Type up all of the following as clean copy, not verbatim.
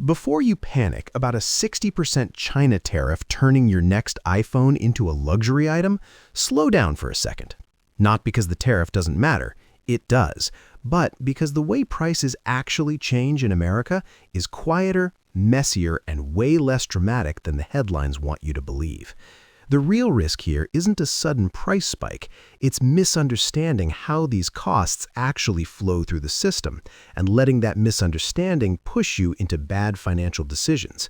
Before you panic about a 60% China tariff turning your next iPhone into a luxury item, slow down for a second. Not because the tariff doesn't matter, it does, but because the way prices actually change in America is quieter, messier, and way less dramatic than the headlines want you to believe. The real risk here isn't a sudden price spike, it's misunderstanding how these costs actually flow through the system and letting that misunderstanding push you into bad financial decisions.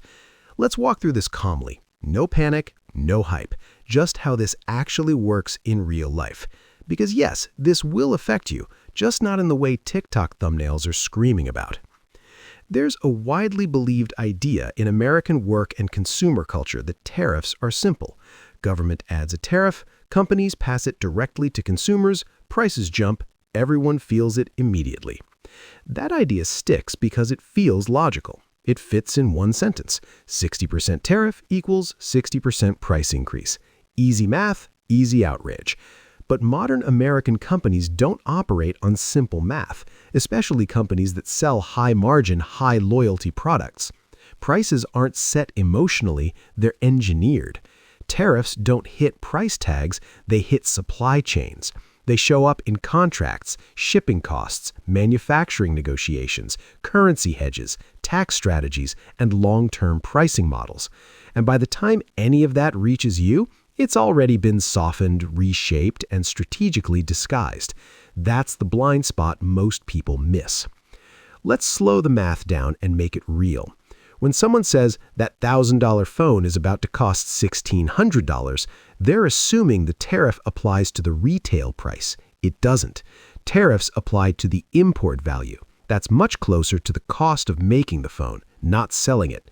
Let's walk through this calmly. No panic, no hype, just how this actually works in real life. Because yes, this will affect you, just not in the way TikTok thumbnails are screaming about. There's a widely believed idea in American work and consumer culture that tariffs are simple. Government adds a tariff, companies pass it directly to consumers, prices jump, everyone feels it immediately. That idea sticks because it feels logical. It fits in one sentence. 60% tariff equals 60% price increase. Easy math, easy outrage. But modern American companies don't operate on simple math, especially companies that sell high-margin, high-loyalty products. Prices aren't set emotionally, they're engineered. Tariffs don't hit price tags, they hit supply chains. They show up in contracts, shipping costs, manufacturing negotiations, currency hedges, tax strategies, and long-term pricing models. And by the time any of that reaches you, it's already been softened, reshaped, and strategically disguised. That's the blind spot most people miss. Let's slow the math down and make it real. When someone says that $1,000 phone is about to cost $1,600, they're assuming the tariff applies to the retail price. It doesn't. Tariffs apply to the import value. That's much closer to the cost of making the phone, not selling it.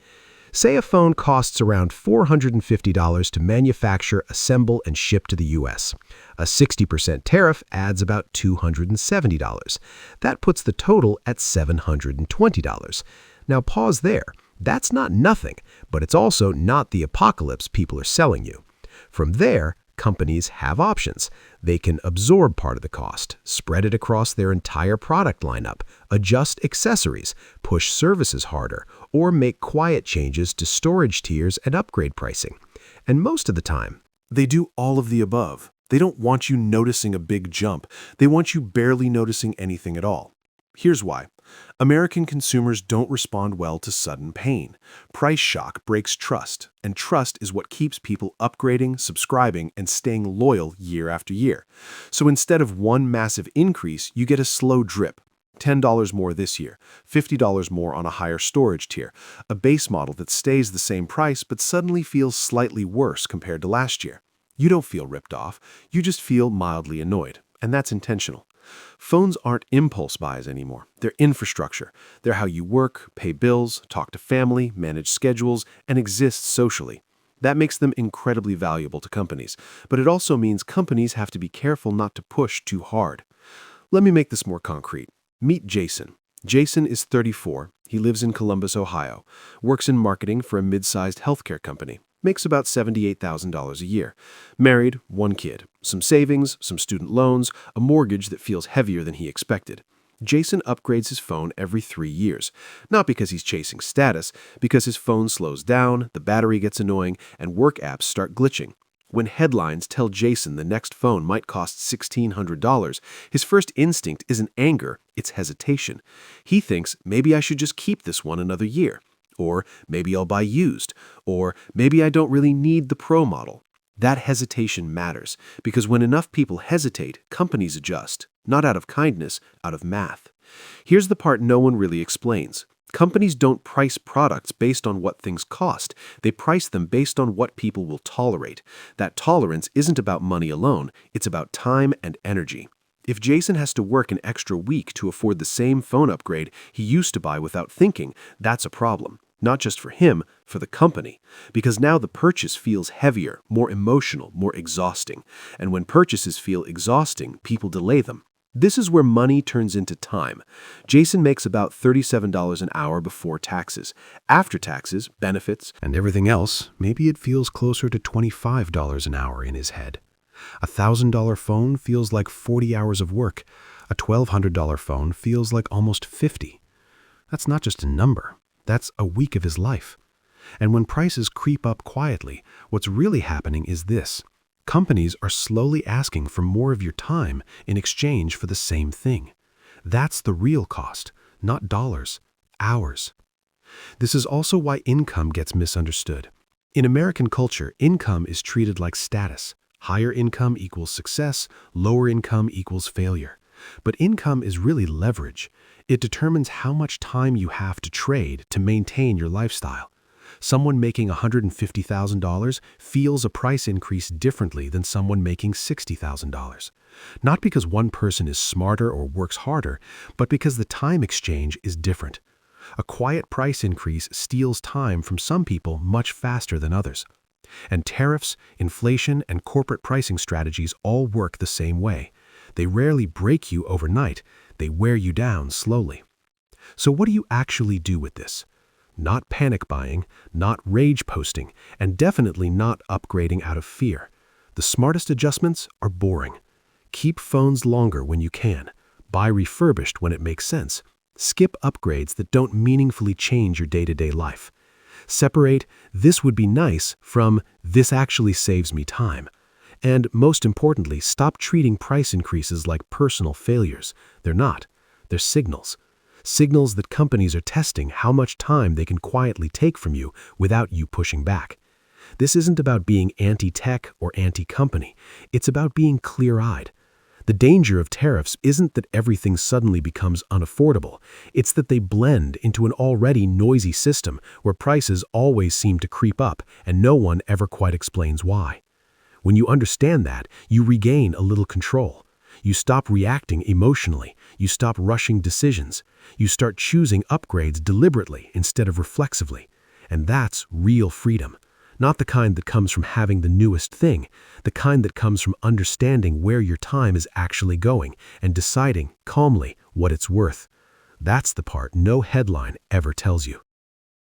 Say a phone costs around $450 to manufacture, assemble, and ship to the US. A 60% tariff adds about $270. That puts the total at $720. Now pause there. That's not nothing, but it's also not the apocalypse people are selling you. From there, companies have options. They can absorb part of the cost, spread it across their entire product lineup, adjust accessories, push services harder, or make quiet changes to storage tiers and upgrade pricing. And most of the time, they do all of the above. They don't want you noticing a big jump. They want you barely noticing anything at all. Here's why. American consumers don't respond well to sudden pain. Price shock breaks trust, and trust is what keeps people upgrading, subscribing, and staying loyal year after year. So instead of one massive increase, you get a slow drip. $10 more this year, $50 more on a higher storage tier, a base model that stays the same price but suddenly feels slightly worse compared to last year. You don't feel ripped off, you just feel mildly annoyed, and that's intentional. Phones aren't impulse buys anymore. They're infrastructure. They're how you work, pay bills, talk to family, manage schedules, and exist socially. That makes them incredibly valuable to companies, but it also means companies have to be careful not to push too hard. Let me make this more concrete. Meet Jason. Jason is 34. He lives in Columbus, Ohio, works in marketing for a mid-sized healthcare company. Makes about $78,000 a year. Married, one kid, some savings, some student loans, a mortgage that feels heavier than he expected. Jason upgrades his phone every 3 years, not because he's chasing status, because his phone slows down, the battery gets annoying, and work apps start glitching. When headlines tell Jason the next phone might cost $1,600, his first instinct isn't anger, it's hesitation. He thinks, maybe I should just keep this one another year. Or maybe I'll buy used, or maybe I don't really need the Pro model. That hesitation matters, because when enough people hesitate, companies adjust, not out of kindness, out of math. Here's the part no one really explains. Companies don't price products based on what things cost. They price them based on what people will tolerate. That tolerance isn't about money alone, it's about time and energy. If Jason has to work an extra week to afford the same phone upgrade he used to buy without thinking, that's a problem. Not just for him, for the company. Because now the purchase feels heavier, more emotional, more exhausting. And when purchases feel exhausting, people delay them. This is where money turns into time. Jason makes about $37 an hour before taxes. After taxes, benefits, and everything else, maybe it feels closer to $25 an hour in his head. A $1,000 phone feels like 40 hours of work. A $1,200 phone feels like almost 50. That's not just a number. That's a week of his life. And when prices creep up quietly, what's really happening is this. Companies are slowly asking for more of your time in exchange for the same thing. That's the real cost, not dollars, hours. This is also why income gets misunderstood. In American culture, income is treated like status. Higher income equals success, lower income equals failure. But income is really leverage. It determines how much time you have to trade to maintain your lifestyle. Someone making $150,000 feels a price increase differently than someone making $60,000. Not because one person is smarter or works harder, but because the time exchange is different. A quiet price increase steals time from some people much faster than others. And tariffs, inflation, and corporate pricing strategies all work the same way. They rarely break you overnight, they wear you down slowly. So what do you actually do with this? Not panic buying, not rage posting, and definitely not upgrading out of fear. The smartest adjustments are boring. Keep phones longer when you can. Buy refurbished when it makes sense. Skip upgrades that don't meaningfully change your day-to-day life. Separate "this would be nice" from "this actually saves me time." And most importantly, stop treating price increases like personal failures. They're not. They're signals. Signals that companies are testing how much time they can quietly take from you without you pushing back. This isn't about being anti-tech or anti-company. It's about being clear-eyed. The danger of tariffs isn't that everything suddenly becomes unaffordable. It's that they blend into an already noisy system where prices always seem to creep up and no one ever quite explains why. When you understand that, you regain a little control. You stop reacting emotionally. You stop rushing decisions. You start choosing upgrades deliberately instead of reflexively. And that's real freedom. Not the kind that comes from having the newest thing, the kind that comes from understanding where your time is actually going and deciding calmly what it's worth. That's the part no headline ever tells you.